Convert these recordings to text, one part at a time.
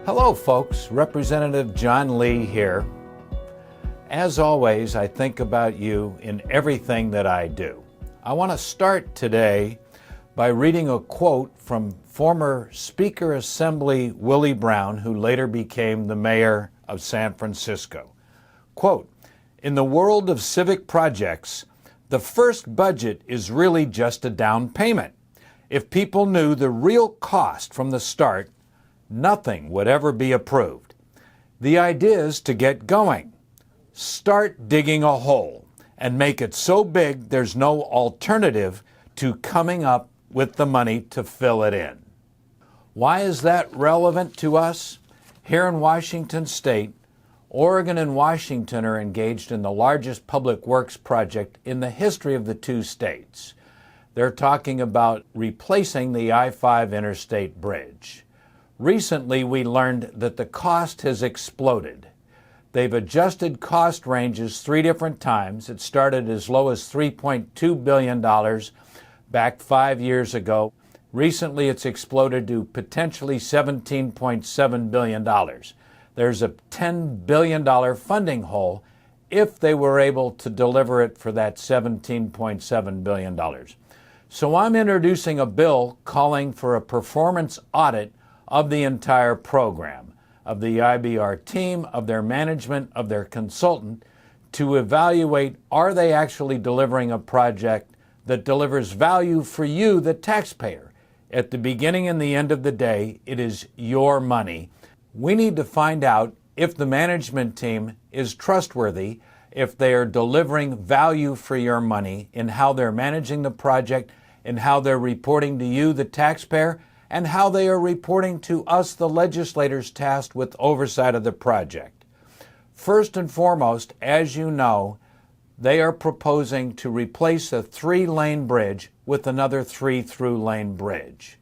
Hello folks, Representative John Lee here. As always, I think about you in everything that I do. I want to start today by reading a quote from former Speaker Assembly Willie Brown, who later became the mayor of San Francisco. Quote, "In the world of civic projects, the first budget is really just a down payment. If people knew the real cost from the start, nothing would ever be approved. The idea is to get going. Start digging a hole and make it so big there's no alternative to coming up with the money to fill it in." Why is that relevant to us? Here in Washington State, Oregon and Washington are engaged in the largest public works project in the history of the two states. They're talking about replacing the I-5 Interstate bridge. Recently, we learned that the cost has exploded. They've adjusted cost ranges 3 different times. It started as low as $3.2 billion back 5 years ago. Recently, it's exploded to potentially $17.7 billion. There's a $10 billion funding hole if they were able to deliver it for that $17.7 billion. So I'm introducing a bill calling for a performance audit of the entire program, of the IBR team, of their management, of their consultant, to evaluate, are they actually delivering a project that delivers value for you, the taxpayer? At the beginning and the end of the day, it is your money. We need to find out if the management team is trustworthy, if they are delivering value for your money in how they're managing the project, in how they're reporting to you, the taxpayer, and how they are reporting to us, the legislators tasked with oversight of the project. First and foremost, as you know, they are proposing to replace a 3-lane bridge with another 3-through-lane bridge.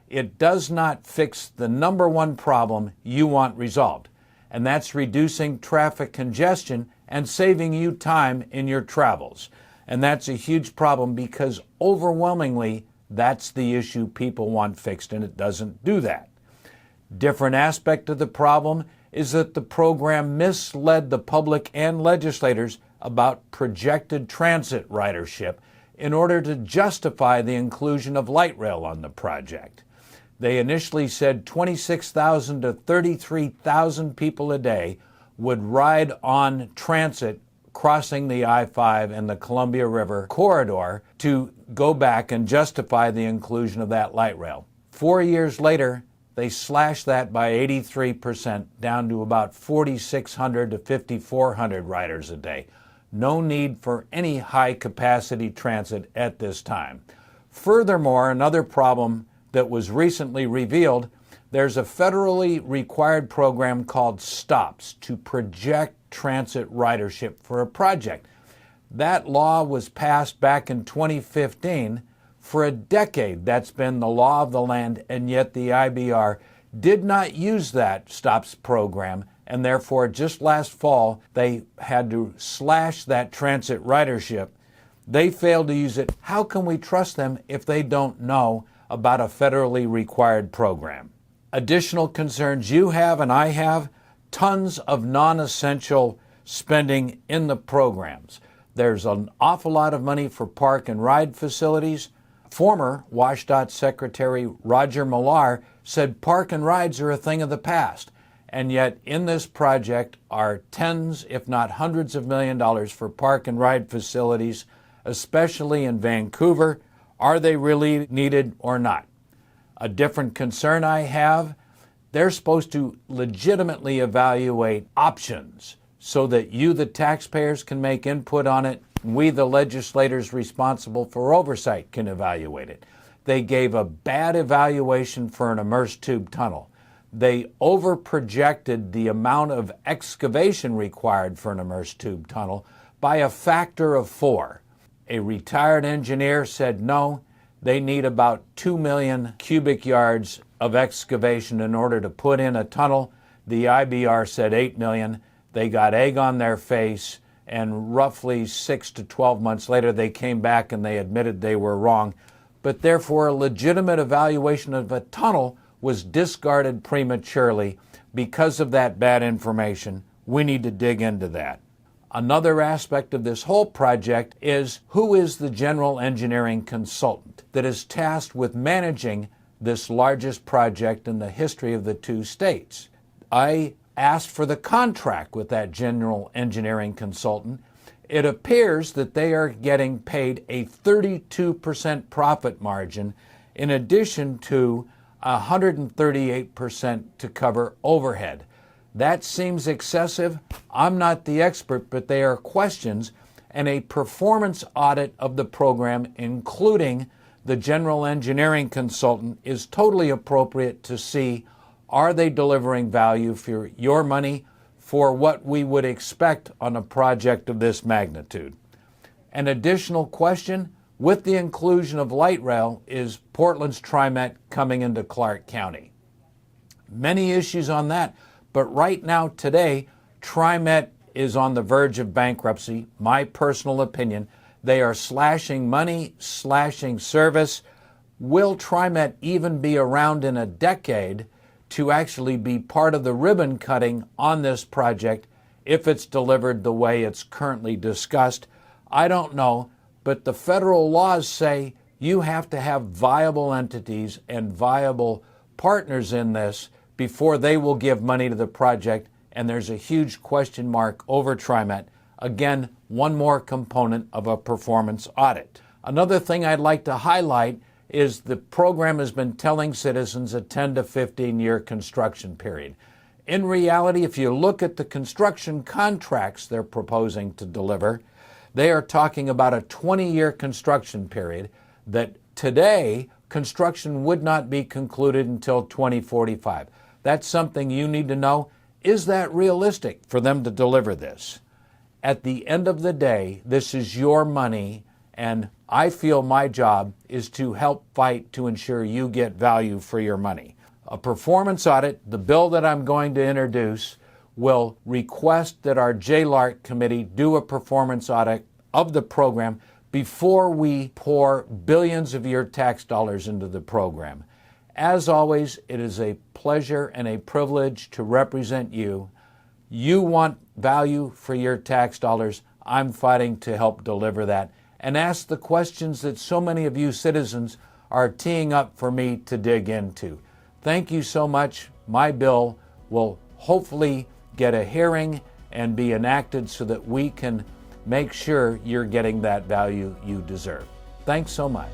It does not fix the number one problem you want resolved, and that's reducing traffic congestion and saving you time in your travels. And that's a huge problem because overwhelmingly that's the issue people want fixed, and it doesn't do that. Different aspect of the problem is that the program misled the public and legislators about projected transit ridership in order to justify the inclusion of light rail on the project. They initially said 26,000 to 33,000 people a day would ride on transit crossing the I-5 and the Columbia River corridor to go back and justify the inclusion of that light rail. 4 years later, they slashed that by 83% down to about 4,600 to 5,400 riders a day. No need for any high-capacity transit at this time. Furthermore, another problem that was recently revealed, there's a federally required program called STOPS to project transit ridership for a project. That law was passed back in 2015. For a decade, that's been the law of the land, and yet the IBR did not use that STOPS program, and therefore just last fall they had to slash that transit ridership. They failed to use it. How can we trust them if they don't know about a federally required program? Additional concerns you have and I have, tons of non-essential spending in the programs. There's an awful lot of money for park and ride facilities. Former WSDOT Secretary Roger Millar said park and rides are a thing of the past. And yet in this project are tens, if not hundreds of $millions for park and ride facilities, especially in Vancouver. Are they really needed or not? A different concern I have, they're supposed to legitimately evaluate options so that you, the taxpayers, can make input on it, and we, the legislators responsible for oversight, can evaluate it. They gave a bad evaluation for an immersed tube tunnel. They overprojected the amount of excavation required for an immersed tube tunnel by a factor of 4. A retired engineer said no, they need about 2 million cubic yards of excavation in order to put in a tunnel. The IBR said 8 million. They got egg on their face, and roughly 6 to 12 months later they came back and they admitted they were wrong. But therefore a legitimate evaluation of a tunnel was discarded prematurely because of that bad information. We need to dig into that. Another aspect of this whole project is who is the general engineering consultant that is tasked with managing this largest project in the history of the two states. I asked for the contract with that general engineering consultant. It appears that they are getting paid a 32% profit margin in addition to 138% to cover overhead. That seems excessive. I'm not the expert, but they are questions, and a performance audit of the program, including the general engineering consultant, is totally appropriate to see, are they delivering value for your money for what we would expect on a project of this magnitude? An additional question, with the inclusion of light rail, is Portland's TriMet coming into Clark County? Many issues on that. But right now, today, TriMet is on the verge of bankruptcy. My personal opinion, they are slashing money, slashing service. Will TriMet even be around in a decade to actually be part of the ribbon cutting on this project if it's delivered the way it's currently discussed? I don't know, but the federal laws say you have to have viable entities and viable partners in this before they will give money to the project, and there's a huge question mark over TriMet. Again, one more component of a performance audit. Another thing I'd like to highlight is the program has been telling citizens a 10 to 15 year construction period. In reality, if you look at the construction contracts they're proposing to deliver, they are talking about a 20-year construction period that today construction would not be concluded until 2045. That's something you need to know. Is that realistic for them to deliver this? At the end of the day, this is your money, and I feel my job is to help fight to ensure you get value for your money. A performance audit, the bill that I'm going to introduce, will request that our JLARC committee do a performance audit of the program before we pour billions of your tax dollars into the program. As always, it is a pleasure and a privilege to represent you. You want value for your tax dollars. I'm fighting to help deliver that and ask the questions that so many of you citizens are teeing up for me to dig into. Thank you so much. My bill will hopefully get a hearing and be enacted so that we can make sure you're getting that value you deserve. Thanks so much.